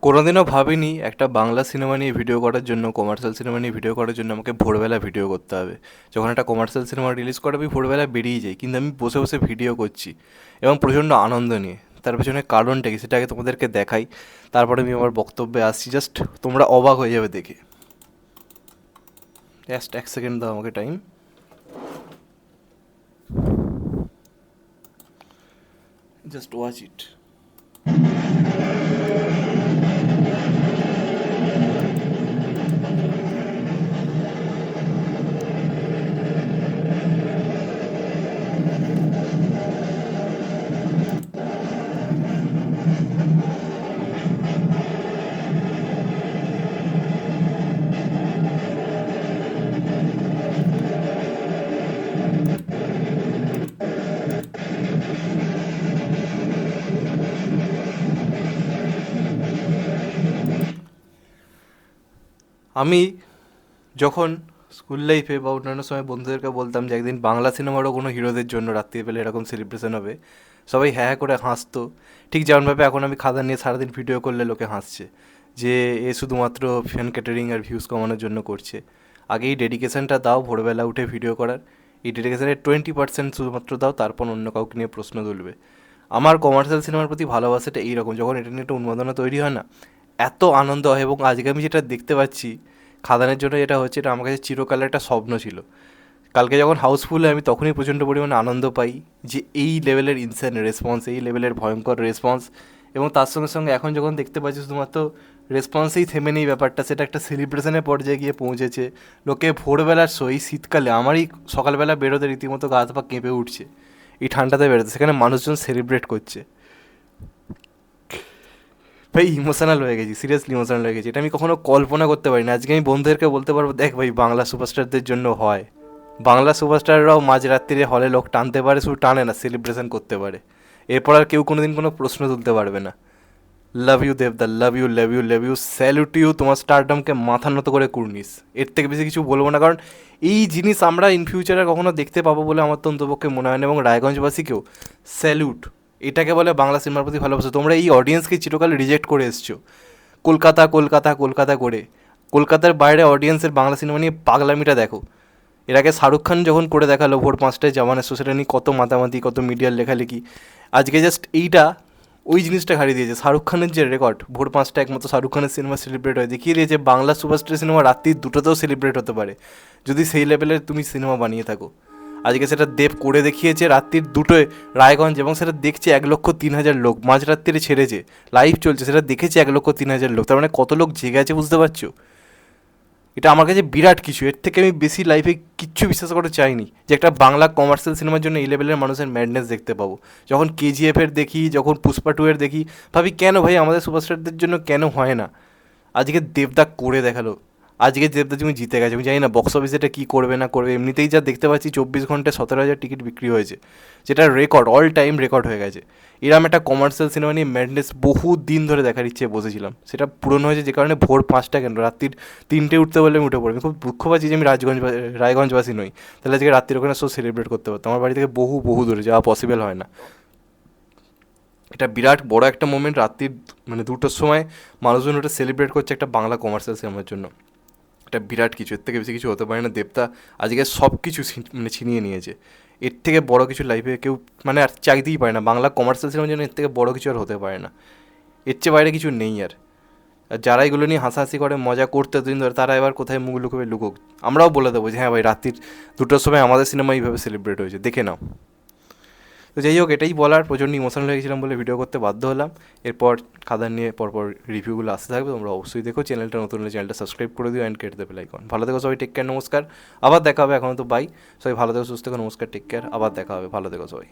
কোনোদিনও ভাবিনি একটা বাংলা সিনেমা নিয়ে ভিডিও করার জন্য, কমার্শিয়াল সিনেমা নিয়ে ভিডিও করার জন্য আমাকে ভোরবেলা ভিডিও করতে হবে। যখন একটা কমার্শিয়াল সিনেমা রিলিজ করে আমি ভোরবেলা বেরিয়ে যাই, কিন্তু আমি বসে বসে ভিডিও করছি এবং প্রচণ্ড আনন্দ নিয়ে। তার পেছনে কারণটা কি সেটা আগে তোমাদেরকে দেখাই, তারপরে আমি আমার বক্তব্যে আসছি। জাস্ট তোমরা অবাক হয়ে যাবে দেখে। জাস্ট এক সেকেন্ড দাও আমাকে টাইম। Just watch it. আমি যখন স্কুল লাইফে বা অন্যান্য সময় বন্ধুদেরকে বলতাম যে একদিন বাংলা সিনেমারও কোনো হিরোদের জন্য রাত্রিবেলা এরকম সেলিব্রেশন হবে, সবাই হ্যাঁ হ্যাঁ করে হাসতো। ঠিক যেমনভাবে এখন আমি খাদান নিয়ে সারাদিন ভিডিও করলে লোকে হাসছে যে এ শুধুমাত্র ফ্যান ক্যাটারিং আর ভিউজ কমানোর জন্য করছে। আগে এই ডেডিকেশনটা দাও ভোরবেলা উঠে ভিডিও করার, এই ডেডিকেশনের 20% শুধুমাত্র দাও, তারপর অন্য কাউকে নিয়ে প্রশ্ন তুলবে। আমার কমার্শিয়াল সিনেমার প্রতি ভালোবাসাটা এইরকম, যখন এটা নিয়ে একটা উন্মাদনা তৈরি হয় না, এত আনন্দ হয়। এবং আজকে আমি যেটা দেখতে পাচ্ছি খাদানের জন্য যেটা হচ্ছে, এটা আমার কাছে চিরকালের একটা স্বপ্ন ছিল। কালকে যখন হাউসফুল হয় আমি তখনই প্রচণ্ড পরিমাণে আনন্দ পাই যে এই লেভেলের ইনসেন রেসপন্স, এই লেভেলের ভয়ঙ্কর রেসপন্স। এবং তার সঙ্গে সঙ্গে এখন যখন দেখতে পাচ্ছি শুধুমাত্র রেসপন্সেই থেমে নেই ব্যাপারটা, সেটা একটা সেলিব্রেশনের পর্যায়ে গিয়ে পৌঁছেছে। লোকে ভোরবেলার শো, এই শীতকালে আমারই সকালবেলা বেরোতে রীতিমতো গা হাত পা কেঁপে উঠছে, এই ঠান্ডাতে বেরোতে, সেখানে মানুষজন সেলিব্রেট করছে। ভাই ইমোশনাল হয়ে গেছি, সিরিয়াসলি ইমোশনাল হয়ে গেছি। এটা আমি কখনো কল্পনা করতে পারি না। আজকে আমি বন্ধুদেরকে বলতে পারবো, দেখ ভাই বাংলা সুপারস্টারদের জন্য হয়, বাংলা সুপারস্টাররাও মাঝরাত্রিরে হলে লোক টানতে পারে, শুধু টানে না, সেলিব্রেশন করতে পারে। এরপর আর কেউ কোনোদিন কোনো প্রশ্ন তুলতে পারবে না। লাভ ইউ দেবদা, love you, love you, love you, salute you, তোমার স্টারডমকে মাথা নত করে কুর্নিস। এর থেকে বেশি কিছু বলবো না, কারণ এই জিনিস আমরা ইন ফিউচারে কখনো দেখতে পাবো বলে আমার তো অন্তপক্ষে মনে হয় না। এবং রায়গঞ্জবাসীকেও স্যালুট, এটাকে বলে বাংলা সিনেমার প্রতি ভালোবাসা। তোমরা এই অডিয়েন্সকে চিরকাল রিজেক্ট করে এসছো, কলকাতা কলকাতা কলকাতা করে। কলকাতার বাইরে অডিয়েন্সের বাংলা সিনেমা নিয়ে পাগলামিটা দেখো। এর আগে শাহরুখ খান যখন করে দেখালো ভোর 5টায় জওয়ান এসো, সেটা নিয়ে কত মাতামাতি, কত মিডিয়ার লেখালেখি। আজকে জাস্ট এইটা ওই জিনিসটা হারিয়ে দিয়েছে। শাহরুখ খানের যে রেকর্ড, ভোর 5টা একমাত্র শাহরুখ খানের সিনেমা সেলিব্রেট হয়, দেখিয়ে দিয়েছে বাংলা সুপারস্টার সিনেমা রাত্রি 2টোতেও সেলিব্রেট হতে পারে, যদি সেই লেভেলের তুমি সিনেমা বানিয়ে থাকো। আজকে সেটা দেব করে দেখিয়েছে রাত্রির 2টোয় রায়গঞ্জ, এবং সেটা দেখছে 1,03,000 লোক। মাঝরাত্রিরে ছেড়েছে, লাইভ চলছে, সেটা দেখেছে 1,03,000 লোক। তার মানে কত লোক জেগে আছে বুঝতে পারছো? এটা আমার কাছে বিরাট কিছু। এর থেকে আমি বেশি লাইফে কিচ্ছু বিশ্বাস করতে চাইনি যে একটা বাংলা কমার্শিয়াল সিনেমার জন্য এই লেভেলের মানুষের ম্যাডনেস দেখতে পাবো। যখন কেজিএফের দেখি, যখন পুষ্পা 2 এর দেখি, ভাবি কেন ভাই আমাদের সুপারস্টারদের জন্য কেন হয় না। আজকে দেবদা করে দেখালো, আজকে দেবদা তুমি জিতে গেছে। আমি জানি না বক্স অফিসে এটা কী করবে না করবে, এমনিতেই যা দেখতে পাচ্ছি 24 ঘন্টায় 17,000 টিকিট বিক্রি হয়েছে, যেটা রেকর্ড, অল টাইম রেকর্ড হয়ে গেছে। এরম একটা কমার্শিয়াল সিনেমা নিয়ে ম্যাডনেস বহু দিন ধরে দেখার ইচ্ছে বসেছিলাম, সেটা পূরণ হয়েছে। যে কারণে ভোর 5টা কেন, রাত্রির 3টে উঠতে বললে আমি উঠে পড়ি। আমি খুব দুঃখ পাচ্ছি যে আমি রায়গঞ্জবাসী নই, তাহলে আজকে রাত্রির ওখানে শো সেলিব্রেট করতে পারতাম। আমার বাড়ি থেকে বহু বহু দূরে, যাওয়া পসিবল হয় না। এটা বিরাট বড় একটা মোমেন্ট, রাত্রির মানে 2টোর সময় মানুষজন ওটা সেলিব্রেট করছে একটা বাংলা কমার্শিয়াল সিনেমার জন্য। এটা বিরাট কিছু, এর থেকে বেশি কিছু হতে পারে না। দেবতা আজকে সব কিছু মানে ছিনিয়ে নিয়েছে। এর থেকে বড় কিছু লাইফে কেউ মানে আর চাইতেই পারে না। বাংলা কমার্শিয়াল সিনেমার জন্য এর থেকে বড় কিছু আর হতে পারে না। এর চেয়ে বাইরে কিছু নেই আর। আর যারা এগুলো নিয়ে হাসাহাসি করে মজা করতে দিন ধরে, তারা এবার কোথায় মুখ লুকোবে লুকোক। আমরাও বলে দেবো যে হ্যাঁ ভাই, রাত্রির 2টোর সময় আমাদের সিনেমা এইভাবে সেলিব্রেট হয়েছে, দেখে নাও। তো যাই হোক, এটাই বলার, প্রচণ্ড ইমোশনাল হয়ে গেছিলাম বলে ভিডিও করতে বাধ্য হলাম। এরপর খাদান নিয়ে পরপর রিভিউগুলো আসতে থাকবে, তোমরা অবশ্যই দেখো। চ্যানেলটা নতুন হলে চ্যানেলটা সাবস্ক্রাইব করে দিও অ্যান্ড কেটে দেবে লাইকন। ভালো থেকো সবাই, টেক কেয়ার, নমস্কার। আবার দেখা হবে, এখনও তো বাই। সবাই ভালো থেকো, সুস্থ থেকো, নমস্কার, টেক কেয়ার, আবার দেখা হবে, ভালো থেকো সবাই।